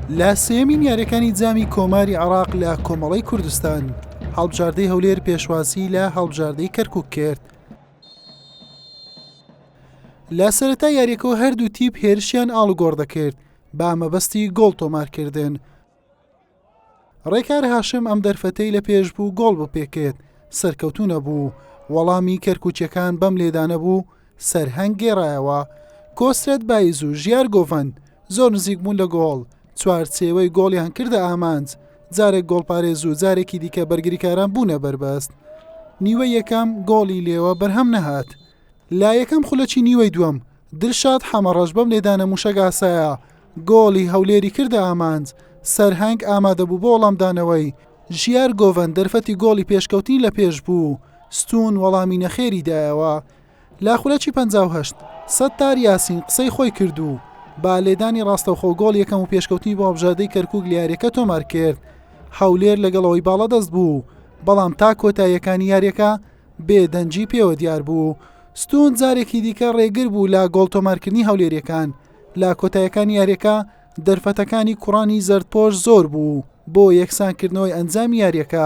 لە سێمین یاریەکانی جامی کۆماری عێراق لە کۆمەڵی کوردستان هەڵبژاردەی هەولێر پێشوازی لە هەڵبژاردەی کەرکووک کرد. لە سەرەتا یاریەکەوە هەردوو تیپ هێرشیان ئاڵوگۆڕ دەکرد با مەبەستی گۆڵ تۆمارکردن. ڕێکار هاشم ئەم دەرفەتەی لە پێش بوو گۆڵ بپێکێت سەرکەوتوو نەبوو، وەڵامی کەرکووچەکان بەم لێدانە بوو سەرهەنگ گێڕایەوە. کۆسرەت بایز و ژیار گۆڤەند زۆر نزیک بوون لە گۆڵ، چوارچێوەی گۆڵیان کردە ئامانج، جارێک گۆڵپارێز و جارێکی دیکە بەرگریکاران بوونە بەربەست. نیوە یەکەم گۆڵی لێوە بەرهەم نەهات. لا یەکەم خولەکی نیوەی دووەم دڵشاد حەمەڕەش بەم لێدانە موشەگاسایە گۆڵی هەولێری کردە ئامانج، سەرهەنگ ئامادەبوو بۆ وەڵامدانەوەی. ژیار گۆڤەند دەرفەتی گۆڵی پێشکەوتنی لە پێش بوو، ستون وەڵامی نەخێری دایەوە. لا خولەکی 58 سەتار یاسین قسەی خۆی کردو با لێدانی ڕاستەوخۆ گۆڵ یەکەم و پێشکەوتنی بۆ هەڵبژاردەی کەرکووک لە یاریەکە تۆمار کرد. هەولێر لەگەڵەوەی باڵە دەست بوو، بەڵام تا کۆتاییەکانی یاریەکە بێدەنجی پێوە دیار بوو. ستون جارێکی دیکە ڕێگر بوو لە گۆڵ تۆمارکردنی هەولێریەکان. لە کۆتاییەکانی یاریەکە دەرفەتەکانی کوڕانی زەردپۆش زۆر بوو بۆ یەکسانکردنەوەی ئەنجامی یاریەکە،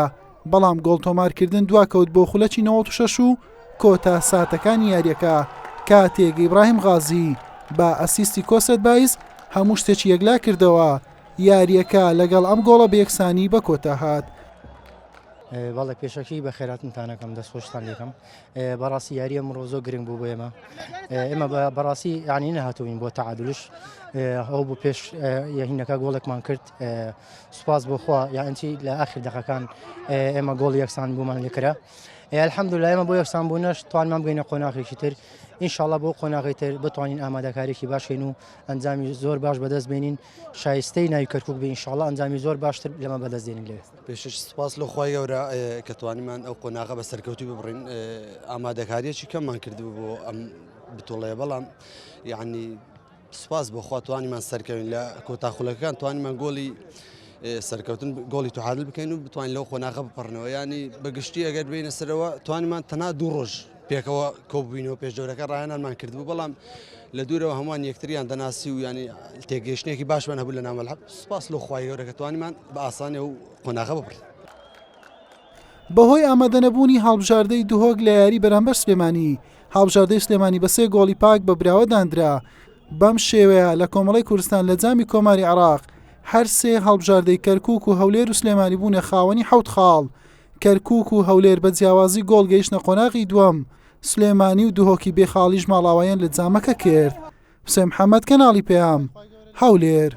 بەڵام گۆڵ تۆمارکردن دواکەوت بۆ خولەکی 96 و کۆتا ساتەکانی یاریەکە کاتێک ئیبراهیم غازی با ئەسیستی کۆسرەت بایز هەموو شتێکی یەکلا کردەوە. یاریەکە لەگەڵ ئەم گۆڵە بەیەکسانی بە کۆتا هات. بەڵێ پێشەکی بە خێراتتانەکەم دەستخۆشتان لێکم. بەڕاستی یاریە مرۆ زۆر گرنگ بوو بۆ ئێمە. ئێمە بەڕاستی یانی نەهاتوین بۆ تەعادلش، ئەو بوو پێش یاهینەکە گۆڵێکمان کرد. سوپاس بۆخوا یانچی لە ئاخر دەقەکان ئێمە گۆڵ یەکسان بوومان لێکرا. الحەمدوللا ئێمە بۆ یەکسان بوونەش توانمان بگەینە قۆناغێکی تر. ئینشاڵڵا بۆ قۆناغی تر بتوانین ئامادەکاریی باشکەین و ئەنجامی زۆر باش بەدەست بێنین، شایستەی ناوی کەرکووک بێ ئینشاڵڵا ئەنجامی زۆر باشتر لەمە بەدەست دێنین لێ. پێشش سپاس لە خوای گەورە کە توانیمان ئەو قۆناغە بە سەرکەوتی ببڕین. ئامادەکاریەکی کەممان کردبوو بۆ ئەم بتوڵەیە، بەڵام یعنی سپاس بۆخوا توانیمان سەرکەوین لە کۆتاخولەکان، توانیمان گۆڵی سەرکەوتن گۆڵی توحادل بکەین و بتوانین لەو قۆناغە بپەڕنەوە. ینی بەگشتی ئەگەر بینە سەرەوە توانیمان تەنها دوو ڕۆژ پێکەوە کۆبووینەوە پێشدەورەکە ڕایانانمان کردبوو، بەڵام لە دوورەوە هەمووان یەکتریان دەناسی و ینی تێگەیشتێکی باشمان هەبوو لە ناومەلعب. سپاس لە خوای گەورە کە توانیمان بە ئاسانێ و قۆناغە بپڕین. بەهۆی ئامادەنەبوونی هەڵبژاردەی دوهۆک لە یاری بەرامبەر سلێمانی، هەڵبژاردەی سلێمانی بە 3 گۆڵی پاک بە براوە دانرا. بەم شێوەیە لە کۆمەڵی کوردستان لە جامی کۆماری عێراق هەر سێ هەڵبژاردەی کەرکووک و هەولێر و سلێمانی بوونە خاوەنی 7 خاڵ. کەرکووک و هەولێر بە جیاوازی گۆڵ گەیشتنە قۆناغی دووەم. سلێمانی و دوهۆکی بێخاڵیش ماڵاوایان لە جامەکە کرد. حوسێن محەممەد، کەناڵی پێام، هەولێر.